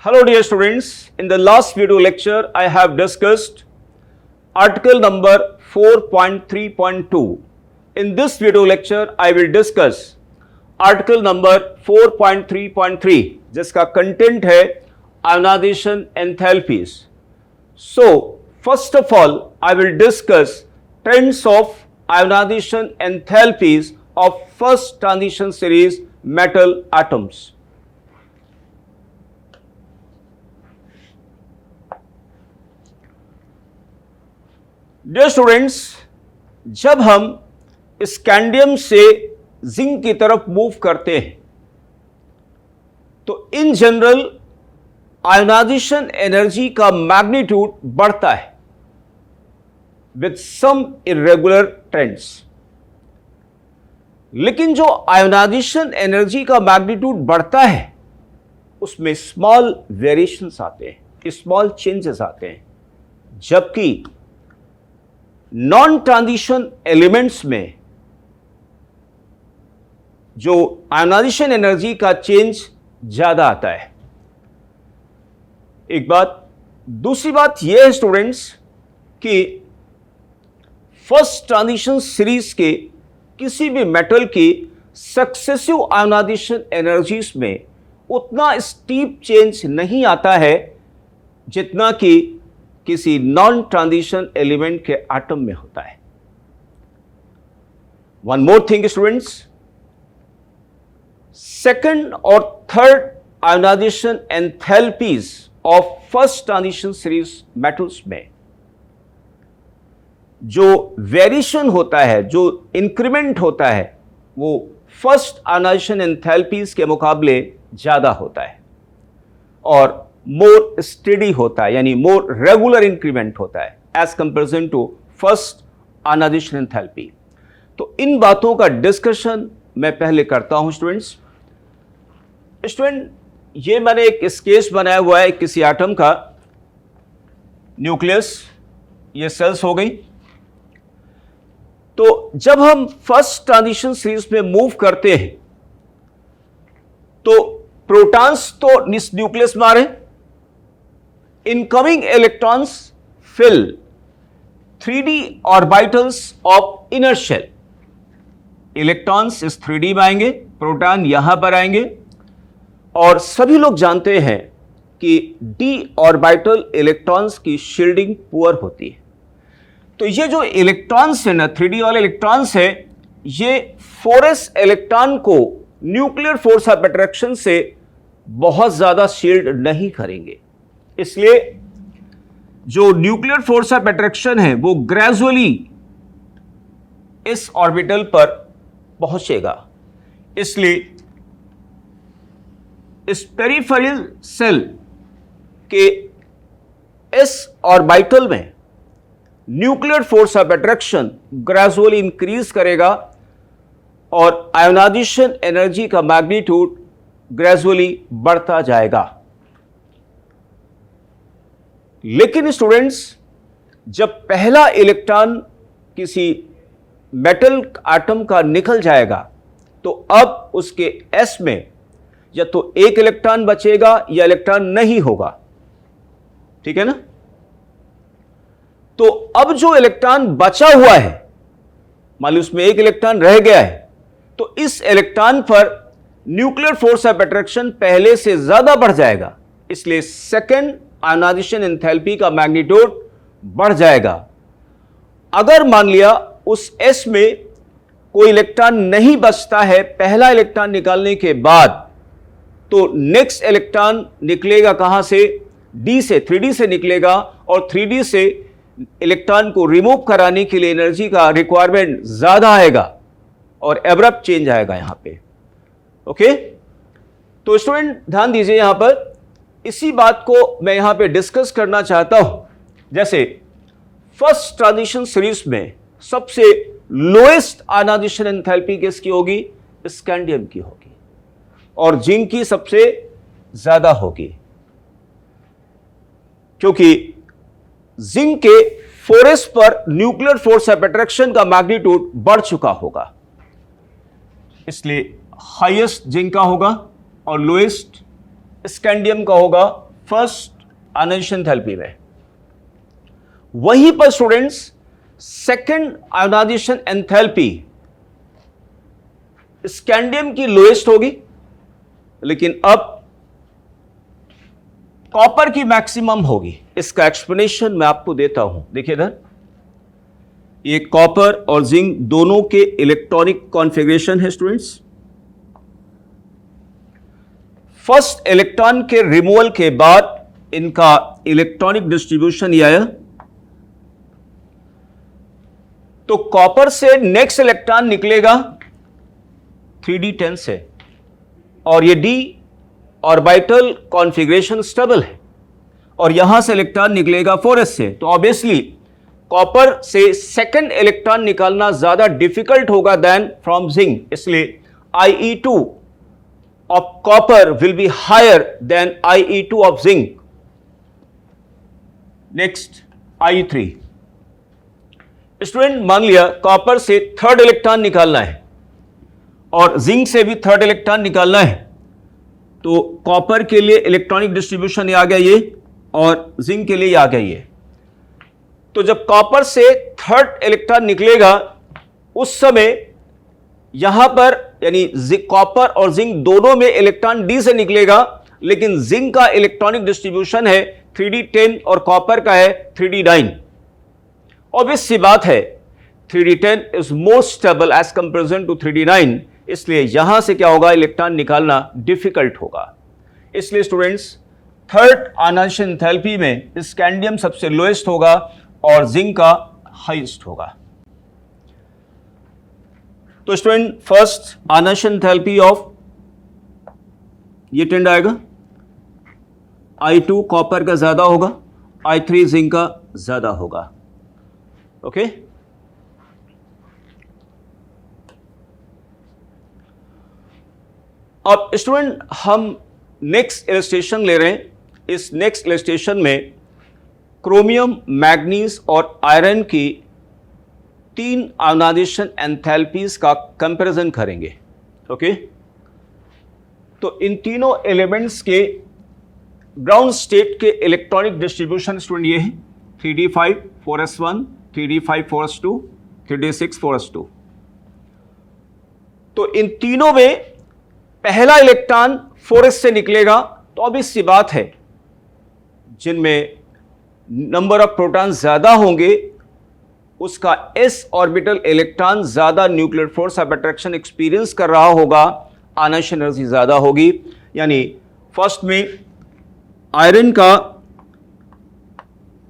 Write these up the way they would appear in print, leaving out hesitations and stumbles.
Hello dear students, in the last video lecture I have discussed article number 4.3.2. In this video lecture I will discuss article number 4.3.3 जिसका content है ionization enthalpies. So first of all I will discuss trends of ionization enthalpies of first transition series metal atoms. Dear students, जब हम scandium से zinc की तरफ move करते हैं तो इन जनरल आयोनाइजेशन एनर्जी का मैग्नीट्यूड बढ़ता है विथ सम इरेगुलर ट्रेंड्स. लेकिन जो आयोनाइजेशन एनर्जी का मैग्नीट्यूड बढ़ता है उसमें स्मॉल वेरिएशंस आते हैं, स्मॉल चेंजेस आते हैं, जबकि नॉन ट्रांजिशन एलिमेंट्स में जो आयोनाइजेशन एनर्जी का चेंज ज्यादा आता है. एक बात. दूसरी बात यह है स्टूडेंट्स कि फर्स्ट ट्रांजिशन सीरीज के किसी भी मेटल की सक्सेसिव आयोनाइजेशन एनर्जीज में उतना स्टीप चेंज नहीं आता है जितना कि किसी नॉन ट्रांजिशन एलिमेंट के एटम में होता है. One more thing students, second और third ionization enthalpies of first transition series metals में जो वेरिएशन होता है, जो इंक्रीमेंट होता है, वो फर्स्ट आयोनाइजेशन एंथैल्पीज के मुकाबले ज्यादा होता है और मोर स्टेडी होता है, यानी मोर रेगुलर इंक्रीमेंट होता है as comparison to first ionization enthalpy. तो इन बातों का डिस्कशन मैं पहले करता हूं स्टूडेंट्स. ये मैंने एक स्केच बनाया हुआ है किसी एटम का. न्यूक्लियस, ये सेल्स हो गई. तो जब हम फर्स्ट ट्रांजिशन सीरीज में मूव करते हैं तो प्रोटॉन्स तो न्यूक्लियस में आ रहे हैं. Incoming electrons fill 3D orbitals of inner shell. Electrons इस 3D में आएंगे, प्रोटॉन यहां पर आएंगे और सभी लोग जानते हैं कि d ऑर्बिटल इलेक्ट्रॉन्स की शील्डिंग पुअर होती है. तो ये जो इलेक्ट्रॉन्स है ना, 3D वाले इलेक्ट्रॉन्स है, ये 4s इलेक्ट्रॉन को न्यूक्लियर फोर्स ऑफ अट्रैक्शन से बहुत ज्यादा शील्ड नहीं करेंगे. इसलिए जो न्यूक्लियर फोर्स ऑफ अट्रैक्शन है वो ग्रेजुअली इस ऑर्बिटल पर पहुंचेगा. इसलिए इस पेरिफेरल सेल के इस ऑर्बिटल में nuclear force of attraction gradually increase करेगा और आयोनाइजेशन एनर्जी का मैग्नीट्यूड ग्रेजुअली बढ़ता जाएगा. लेकिन स्टूडेंट्स, जब पहला इलेक्ट्रॉन किसी मेटल एटम का निकल जाएगा तो अब उसके s में या तो एक इलेक्ट्रॉन बचेगा या इलेक्ट्रॉन नहीं होगा. ठीक है ना. तो अब जो इलेक्ट्रॉन बचा हुआ है, मान लो उसमें एक इलेक्ट्रॉन रह गया है, तो इस इलेक्ट्रॉन पर न्यूक्लियर फोर्स ऑफ अट्रैक्शन पहले से ज्यादा बढ़ जाएगा. इसलिए सेकेंड आयोनाइजेशन एंथैल्पी का मैग्नीट्यूड बढ़ जाएगा. अगर मान लिया उस S में कोई इलेक्ट्रॉन नहीं बचता है पहला इलेक्ट्रॉन निकालने के बाद, तो नेक्स्ट इलेक्ट्रॉन निकलेगा कहां से? D से, 3D से निकलेगा और 3D से इलेक्ट्रॉन को रिमूव कराने के लिए एनर्जी का रिक्वायरमेंट ज्यादा आएगा और एब्रप्ट चेंज आएगा यहां पे. ओके. तो स्टूडेंट ध्यान दीजिए, यहां पर इसी बात को मैं यहां पे डिस्कस करना चाहता हूं. जैसे फर्स्ट ट्रांजिशन सीरीज में सबसे लोएस्ट आयोनाइजेशन एंथैल्पी किसकी होगी? स्कैंडियम की होगी और जिंक की सबसे ज्यादा होगी, क्योंकि जिंक के 4s पर न्यूक्लियर फोर्स ऑफ अट्रैक्शन का मैग्नीट्यूड बढ़ चुका होगा. इसलिए हाईएस्ट जिंक का होगा और लोएस्ट स्कैंडियम का होगा फर्स्ट आयोनाइजेशन एंथैल्पी में। वहीं पर students second ionisation enthalpy scandium की लोएस्ट होगी, लेकिन अब कॉपर की मैक्सिमम होगी। इसका एक्सप्लेनेशन मैं आपको देता हूं। देखिए इधर, ये कॉपर और जिंक दोनों के इलेक्ट्रॉनिक कॉन्फ़िगरेशन है स्टूडेंट्स। फर्स्ट इलेक्ट्रॉन के रिमूवल के बाद इनका इलेक्ट्रॉनिक डिस्ट्रीब्यूशन ये आया, तो कॉपर से नेक्स्ट इलेक्ट्रॉन निकलेगा 3d10 से, और ये d ऑर्बिटल कॉन्फ़िगरेशन स्टेबल है, और यहां से इलेक्ट्रॉन निकलेगा 4s से। तो ऑब्वियसली कॉपर से सेकंड इलेक्ट्रॉन निकालना ज्यादा डिफिकल्ट होगा देन फ्रॉम जिंक, इसलिए IE2 of copper will be higher than IE2 of zinc. Next IE3। Student मान लिया कॉपर से थर्ड इलेक्ट्रॉन निकालना है और जिंक से भी थर्ड इलेक्ट्रॉन निकालना है, तो कॉपर के लिए इलेक्ट्रॉनिक डिस्ट्रीब्यूशन आ गया ये, और जिंक के लिए आ गया ये। तो जब कॉपर से थर्ड इलेक्ट्रॉन निकलेगा उस समय यहां पर यानी कॉपर और जिंक दोनों में इलेक्ट्रॉन डी से निकलेगा, लेकिन जिंक का इलेक्ट्रॉनिक डिस्ट्रीब्यूशन है 3d10 और कॉपर का है 3d9। ऑब्वियस सी बात है 3d10 is more stable as comparison to 3d9, इसलिए यहां से क्या होगा, इलेक्ट्रॉन निकालना डिफिकल्ट होगा। इसलिए स्टूडेंट्स थर्ड आयोनाइजेशन एंथैल्पी में स्कैंडियम सबसे लोएस्ट होगा और जिंक का हाईएस्ट होगा। तो student first ionization enthalpy of ये 10 आएगा, I2 कॉपर का ज्यादा होगा, I3 जिंक का ज्यादा होगा। ओके अब स्टूडेंट हम नेक्स्ट इलस्ट्रेशन ले रहे हैं। इस नेक्स्ट इलस्ट्रेशन में क्रोमियम, मैग्नीज और आयरन की 3 आयोनाइजेशन एंथैल्पीज का कंपैरिजन करेंगे। ओके तो इन तीनों एलिमेंट्स के ग्राउंड स्टेट के इलेक्ट्रॉनिक डिस्ट्रीब्यूशन स्टूडेंट ये है 3d5 4s1, 3d5 4s2, 3d6 4s2। तो इन तीनों में पहला इलेक्ट्रॉन 4s से निकलेगा, तो अब इससी बात है जिनमें नंबर ऑफ प्रोटॉन ज्यादा होंगे उसका s ऑर्बिटल इलेक्ट्रॉन ज्यादा nuclear force of attraction experience कर रहा होगा, आयोनाइजेशन एनर्जी ज्यादा होगी। यानी फर्स्ट में आयरन का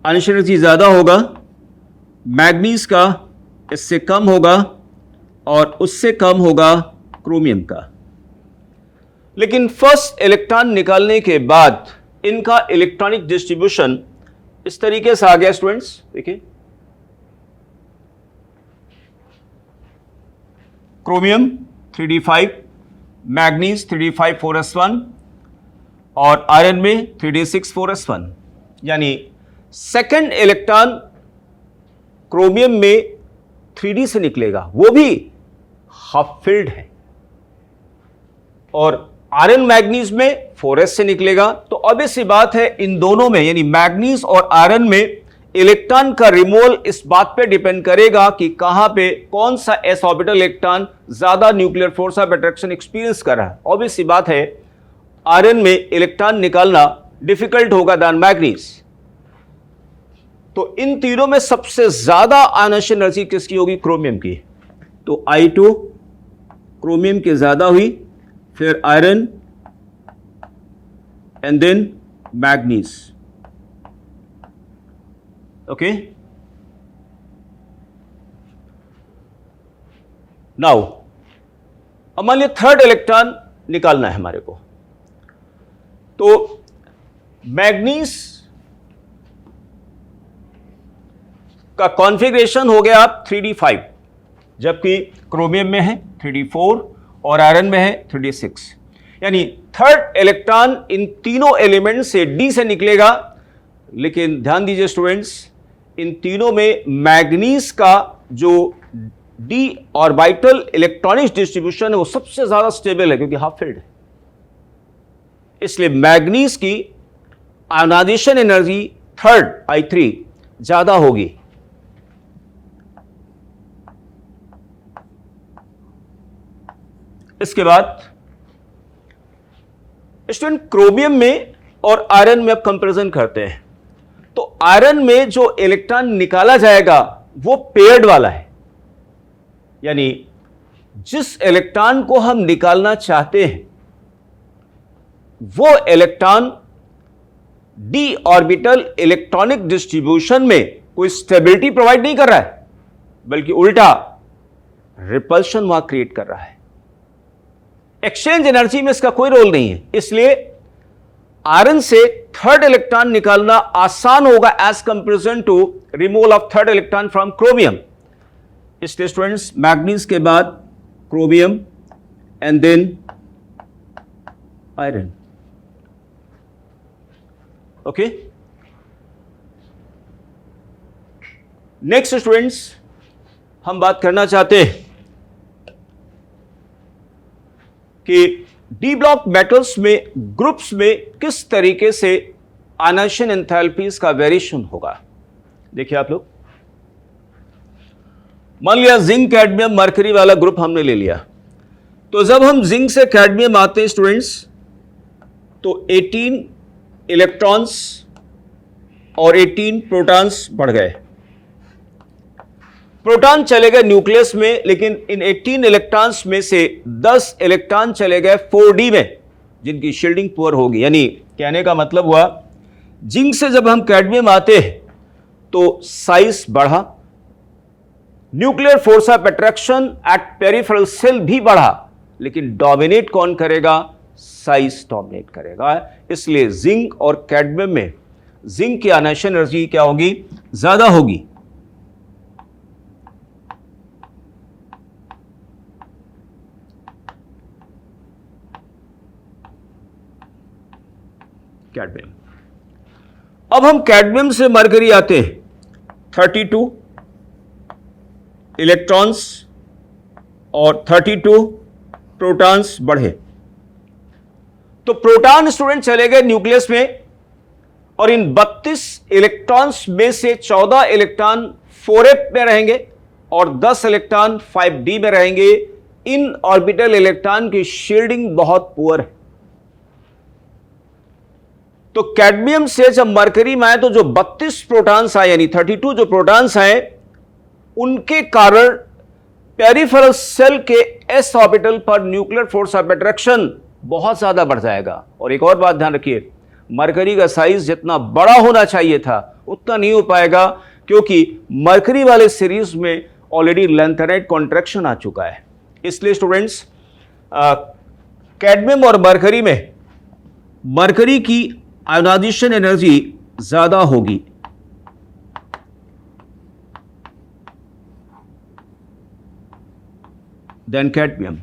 आयोनाइजेशन एनर्जी ज्यादा होगा, मैग्नीज का इससे कम होगा, और उससे कम होगा क्रोमियम का। लेकिन फर्स्ट इलेक्ट्रॉन निकालने के बाद इनका इलेक्ट्रॉनिक डिस्ट्रीब्यूशन इस तरीके से आ गया स्टूडेंट्स। देखिए chromium 3d5, manganese 3d5 4s1 और आयरन में 3d6 4s1। यानी सेकंड इलेक्ट्रॉन क्रोमियम में 3d से निकलेगा, वो भी हाफ फिल्ड है, और आयरन मैग्नीज में 4s से निकलेगा। तो ऑब्वियस सी बात है इन दोनों में यानी मैग्नीज और आयरन में इलेक्ट्रॉन का रिमूवल इस बात पे डिपेंड करेगा कि कहां पे कौन सा s ऑर्बिटल इलेक्ट्रॉन ज्यादा nuclear force of attraction experience कर रहा है। ऑब्वियस सी बात है आयरन में इलेक्ट्रॉन निकालना डिफिकल्ट होगा देन मैग्नीज। तो इन तीनों में सबसे ज्यादा आयोनाइजेशन एनर्जी किसकी होगी, क्रोमियम की। तो I2 क्रोमियम की ज्यादा हुई, फिर iron and then manganese. Okay now अब मान लिया थर्ड इलेक्ट्रॉन निकालना है हमारे को, तो मैग्नीज का कॉन्फ़िगरेशन हो गया आप 3d5, जबकि क्रोमियम में है 3d4 और आयरन में है 3d6। यानी थर्ड इलेक्ट्रॉन इन तीनों एलिमेंट से डी से निकलेगा। लेकिन ध्यान दीजिए स्टूडेंट्स, इन तीनों में मैग्नीज का जो डी ऑर्बिटल इलेक्ट्रॉनिक डिस्ट्रीब्यूशन है वो सबसे ज्यादा स्टेबल है, क्योंकि हाफ फिल्ड है। इसलिए मैग्नीज की आयोनाइजेशन एनर्जी थर्ड I3 ज्यादा होगी। इसके बाद स्टूडेंट क्रोमियम में और आयरन में अब कंपैरिजन करते हैं। तो आयरन में जो इलेक्ट्रॉन निकाला जाएगा वो पेयर्ड वाला है, यानी जिस इलेक्ट्रॉन को हम निकालना चाहते हैं वो electron D orbital electronic distribution में कोई स्टेबिलिटी प्रोवाइड नहीं कर रहा है, बल्कि उल्टा रिपल्शन वहां क्रिएट कर रहा है। एक्सचेंज एनर्जी में इसका कोई रोल नहीं है, इसलिए आयरन से थर्ड इलेक्ट्रॉन निकालना आसान होगा as comparison to removal of third electron from chromium. इसलिए स्टूडेंट्स मैग्नीज के बाद chromium and then iron. Okay, next students हम बात करना चाहते हैं कि डी ब्लॉक मेटल्स में ग्रुप्स में किस तरीके से आयनाइजेशन एंथैल्पीज का वेरिएशन होगा। देखिए आप लोग, मान लिया जिंक कैडमियम मरकरी वाला ग्रुप हमने ले लिया, तो जब हम जिंक से कैडमियम आते हैं स्टूडेंट्स तो 18 इलेक्ट्रॉन्स और 18 प्रोटॉन्स बढ़ गए। प्रोटॉन चले गए न्यूक्लियस में, लेकिन इन 18 इलेक्ट्रॉन्स में से 10 इलेक्ट्रॉन चले गए 4d में, जिनकी शील्डिंग पुअर होगी। यानी कहने का मतलब हुआ जिंक से जब हम कैडमियम आते हैं तो साइज बढ़ा, nuclear force of attraction at peripheral shell भी बढ़ा, लेकिन डोमिनेट कौन करेगा? साइज डोमिनेट करेगा। इसलिए जिंक और कैडमियम में जिंक की आयनाइजेशन एनर्जी क्या होगी? ज्यादा होगी। कैडमियम। अब हम कैडमियम से मरकरी आते हैं, 32 इलेक्ट्रॉन्स और 32 प्रोटॉन्स बढ़े। तो प्रोटॉन स्टूडेंट चले गए न्यूक्लियस में, और इन 32 इलेक्ट्रॉन्स में से 14 इलेक्ट्रॉन 4f में रहेंगे और 10 इलेक्ट्रॉन 5d में रहेंगे। इन ऑर्बिटल इलेक्ट्रॉन की शील्डिंग बहुत पुअर है। तो कैडमियम से जब मरकरी में आए तो जो 32 प्रोटॉन्स आए, यानी 32 जो प्रोटॉन्स आए, उनके कारण पेरिफेरल सेल के s ऑर्बिटल पर न्यूक्लियर फोर्स ऑफ अट्रैक्शन बहुत ज्यादा बढ़ जाएगा। और एक और बात ध्यान रखिए, मरकरी का साइज जितना बड़ा होना चाहिए था उतना नहीं हो पाएगा, क्योंकि मरकरी वाले सीरीज में ऑलरेडी लेंथेनाइट कॉन्ट्रैक्शन आ चुका है। इसलिए स्टूडेंट्स कैडमियम और मरकरी में मरकरी की आयोनाइजेशन एनर्जी ज्यादा होगी। Then cadmium.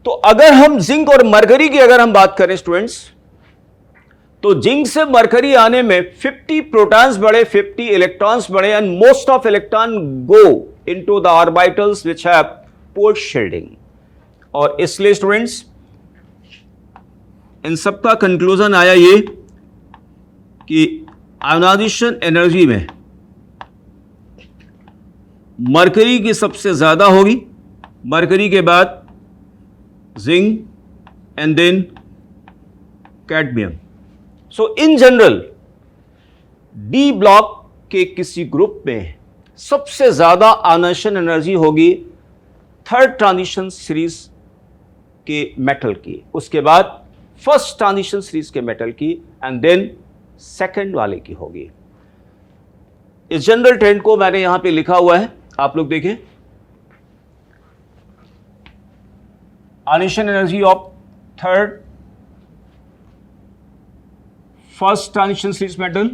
तो अगर हम जिंक और मरकरी की अगर हम बात करें स्टूडेंट्स, तो जिंक से मरकरी आने में 50 प्रोटॉन्स बढ़े, 50 इलेक्ट्रॉन्स बढ़े, and most of electron go into the orbitals which have poor shielding. और इसलिए स्टूडेंट्स इन सबका कंक्लूजन आया ये कि आयोनाइजेशन एनर्जी में मरकरी की सबसे ज्यादा होगी, मरकरी के बाद zinc and then cadmium. So in general D block के किसी ग्रुप में सबसे ज्यादा आयोनाइजेशन एनर्जी होगी थर्ड ट्रांजिशन सीरीज के मेटल की, उसके बाद फर्स्ट ट्रांजिशन सीरीज के मेटल की, एंड देन सेकंड वाले की होगी। इस जनरल ट्रेंड को मैंने यहां पे लिखा हुआ है, आप लोग देखें। Ionization energy of third first transition series metal,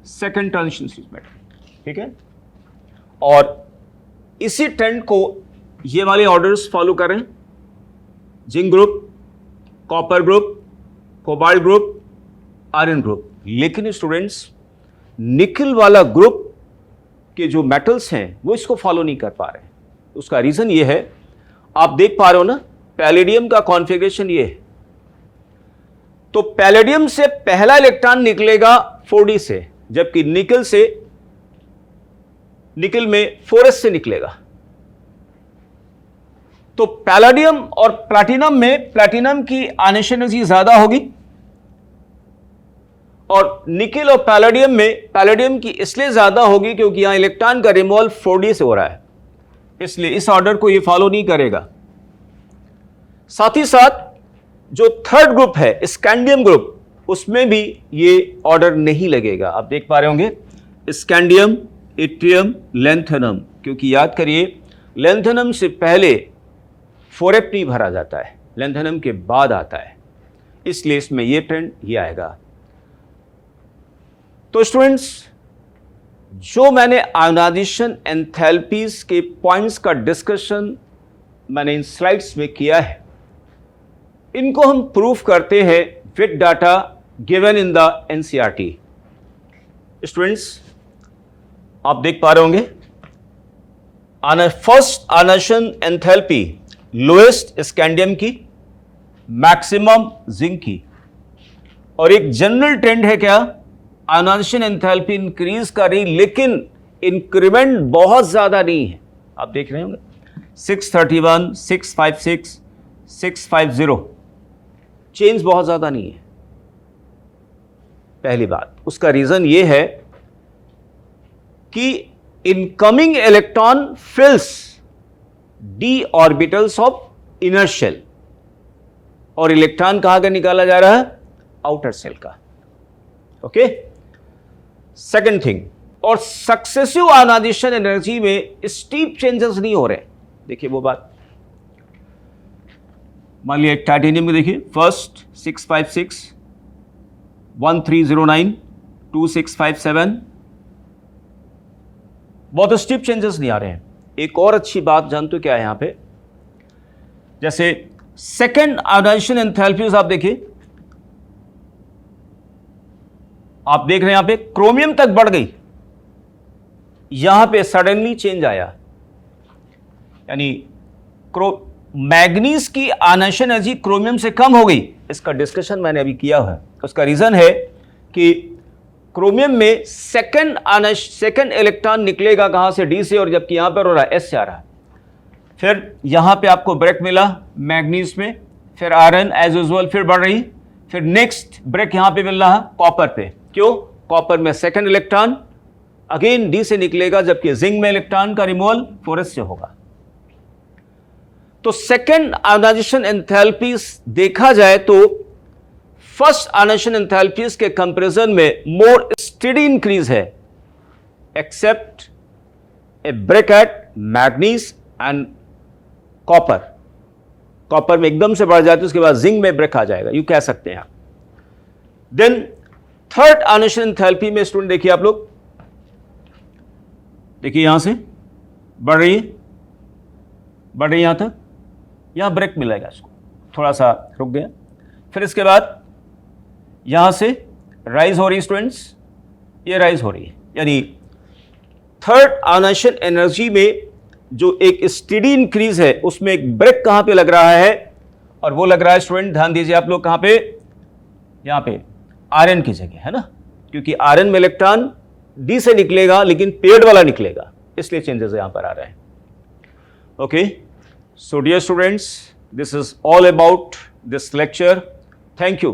second transition series metal, ठीक है। और इसी ट्रेंड को ये वाले ऑर्डर्स फॉलो करें, zinc group, copper group, cobalt group, iron group. लेकिन स्टूडेंट्स निकल वाला ग्रुप के जो मेटल्स हैं वो इसको फॉलो नहीं कर पा रहे। उसका रीजन ये है, आप देख पा रहे हो ना, पैलेडियम का कॉन्फ़िगरेशन ये है। तो पैलेडियम से पहला इलेक्ट्रॉन निकलेगा 4d से, जबकि निकल में 4s से निकलेगा। तो पैलेडियम और प्लैटिनम में प्लैटिनम की आयनेशन एनर्जी ज्यादा होगी, और निकल और पैलेडियम में पैलेडियम की इसलिए ज्यादा होगी क्योंकि यहां इलेक्ट्रॉन का रिमूवल 4d से हो रहा है, इसलिए इस ऑर्डर को ये फॉलो नहीं करेगा। साथ ही साथ जो थर्ड ग्रुप है स्कैंडियम ग्रुप, उसमें भी ये ऑर्डर नहीं लगेगा। आप देख पा रहे होंगे स्कैंडियम, इट्रियम, लैंथेनम, क्योंकि याद करिए लैंथेनम से पहले 4f नहीं भरा जाता है, लैंथेनम के बाद आता है, इसलिए इसमें ये ट्रेंड ये आएगा। तो स्टूडेंट्स, जो मैंने आयोनाइजेशन एंथैल्पीज के पॉइंट्स का डिस्कशन मैंने इन स्लाइड्स में किया है, इनको हम प्रूफ करते हैं with data given in the NCERT. Students, आप देख पा रहे होंगे first ionization enthalpy lowest scandium की, मैक्सिमम जिंक की, और एक जनरल ट्रेंड है क्या, आयनाइजेशन एंथैल्पी इंक्रीज कर रही, लेकिन इंक्रीमेंट बहुत ज्यादा नहीं है। आप देख रहे होंगे 631, 656, 650, चेंज बहुत ज्यादा नहीं है। पहली बात, उसका रीजन यह है कि incoming electron fills d orbitals of inner shell, और इलेक्ट्रॉन कहां का निकाला जा रहा है, आउटर सेल का। ओके, सेकंड थिंग, और सक्सेसिव आयनाइजेशन एनर्जी में स्टीप चेंजेस नहीं हो रहे। देखिए वो बात, मान लिया टाइटेनियम में देखिए फर्स्ट 656, 1309, 2657, बहुत स्टीप चेंजेस नहीं आ रहे हैं। एक और अच्छी बात जानते हो क्या है यहां पे, जैसे सेकंड आयनाइजेशन एंथैल्पीज आप देखिए, आप देख रहे हैं यहां पे क्रोमियम तक बढ़ गई, यहां पे सडनली चेंज आया, यानी मैग्नीज की आयनाइजेशन एनर्जी क्रोमियम से कम हो गई। इसका डिस्कशन मैंने अभी किया है। उसका रीजन है कि क्रोमियम में सेकंड इलेक्ट्रॉन निकलेगा कहां से, डी से, और जबकि यहां पर हो रहा है एस से आ रहा है। फिर यहां पे आपको ब्रेक मिला मैग्नीज में, फिर आयरन एज यूजुअल फिर बढ़ रही, फिर नेक्स्ट ब्रेक यहां पे मिल रहा है कॉपर पे। क्यों, कॉपर में सेकंड इलेक्ट्रॉन अगेन डी से निकलेगा, जबकि जिंक में इलेक्ट्रॉन का रिमूवल 4s से होगा। तो सेकंड आयनाइजेशन एंथैल्पीज देखा जाए तो फर्स्ट आयनाइजेशन एंथैल्पीज के कंपैरिजन में मोर स्टेडी इंक्रीज है, except a break at manganese and copper. Copper में एकदम से बढ़ जाती है, उसके बाद जिंक में ब्रेक आ जाएगा, यू कह सकते हैं। देन थर्ड आयनाइजेशन एंथैल्पी में स्टूडेंट देखिए, आप लोग देखिए यहां से बढ़ रही है यहां तक, यहां ब्रेक मिलेगा, इसको थोड़ा सा रुक गया, फिर इसके बाद यहां से राइज हो रही स्टूडेंट्स, ये राइज हो रही है। यानी थर्ड आयनाइजेशन एनर्जी में जो एक स्टेडी इंक्रीज है, उसमें एक ब्रेक कहां पे लग रहा है, और वो लग रहा है स्टूडेंट, ध्यान दीजिए आप लोग, कहां पे, यहां पे आयरन की जगह, है ना, क्योंकि आयरन में इलेक्ट्रॉन डी से निकलेगा लेकिन पेड वाला निकलेगा, इसलिए चेंजेस यहां पर आ रहे हैं। Okay, so dear students, this is all about this lecture. Thank you.